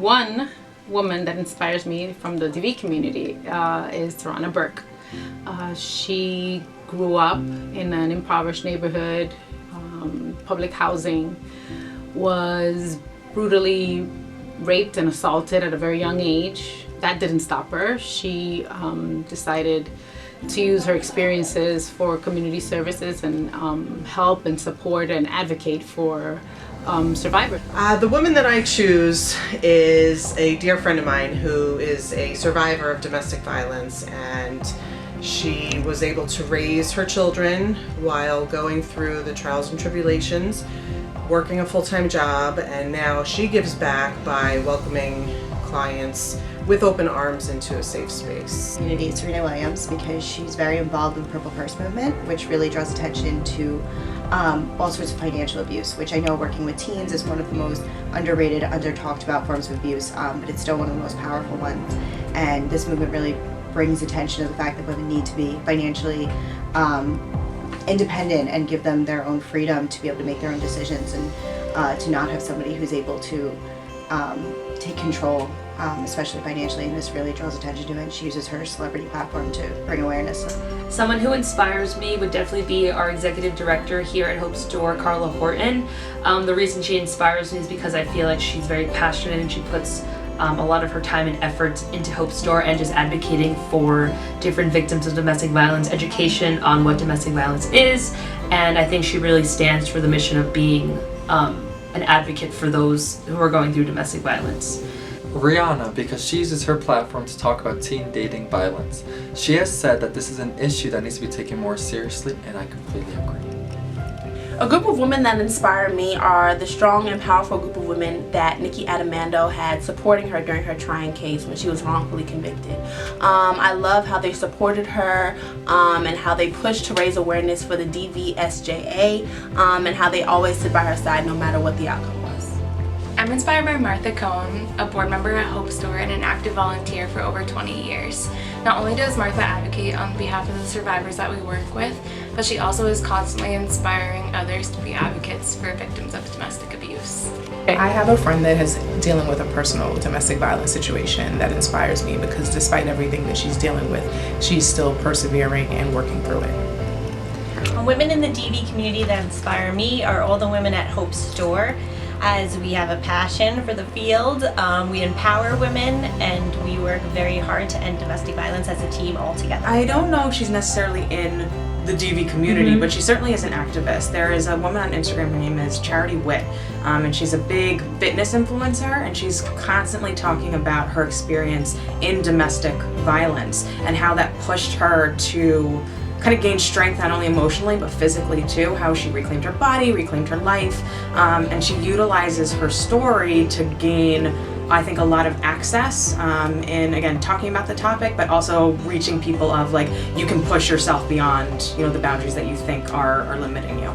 One woman that inspires me from the DV community is Tarana Burke. She grew up in an impoverished neighborhood, public housing, was brutally raped and assaulted at a very young age. That didn't stop her. She decided to use her experiences for community services and help and support and advocate for survivors. The woman that I choose is a dear friend of mine who is a survivor of domestic violence, and she was able to raise her children while going through the trials and tribulations, working a full-time job, and now she gives back by welcoming clients with open arms into a safe space. Community is Serena Williams because she's very involved in the Purple Purse movement, which really draws attention to all sorts of financial abuse, which I know working with teens is one of the most underrated, under-talked about forms of abuse, but it's still one of the most powerful ones. And this movement really brings attention to the fact that women need to be financially independent and give them their own freedom to be able to make their own decisions, and to not have somebody who's able to take control, especially financially, and this really draws attention to it, and she uses her celebrity platform to bring awareness. Someone who inspires me would definitely be our executive director here at Hope Store, Carla Horton. The reason she inspires me is because I feel like she's very passionate and she puts a lot of her time and effort into Hope Store and just advocating for different victims of domestic violence, education on what domestic violence is, and I think she really stands for the mission of being an advocate for those who are going through domestic violence. Rihanna, because she uses her platform to talk about teen dating violence. She has said that this is an issue that needs to be taken more seriously, and I completely agree. A group of women that inspire me are the strong and powerful group of women that Nikki Adamando had supporting her during her trying case when she was wrongfully convicted. I love how they supported her and how they pushed to raise awareness for the DVSJA, and how they always stood by her side no matter what the outcome was. I'm inspired by Martha Cohn, a board member at Hope Store and an active volunteer for over 20 years. Not only does Martha advocate on behalf of the survivors that we work with, but she also is constantly inspiring others to be advocates for victims of domestic abuse. I have a friend that is dealing with a personal domestic violence situation that inspires me because despite everything that she's dealing with, she's still persevering and working through it. Women in the DV community that inspire me are all the women at Hope Store, as we have a passion for the field. We empower women and we work very hard to end domestic violence as a team all together. I don't know if she's necessarily in the DV community, but she certainly is an activist. There is a woman on Instagram, her name is Charity Witt, and she's a big fitness influencer, and she's constantly talking about her experience in domestic violence and how that pushed her to kind of gain strength, not only emotionally but physically too, how she reclaimed her body, reclaimed her life, and she utilizes her story to gain, I think, a lot of access in, again, talking about the topic, but also reaching people of like, you can push yourself beyond, the boundaries that you think are limiting you.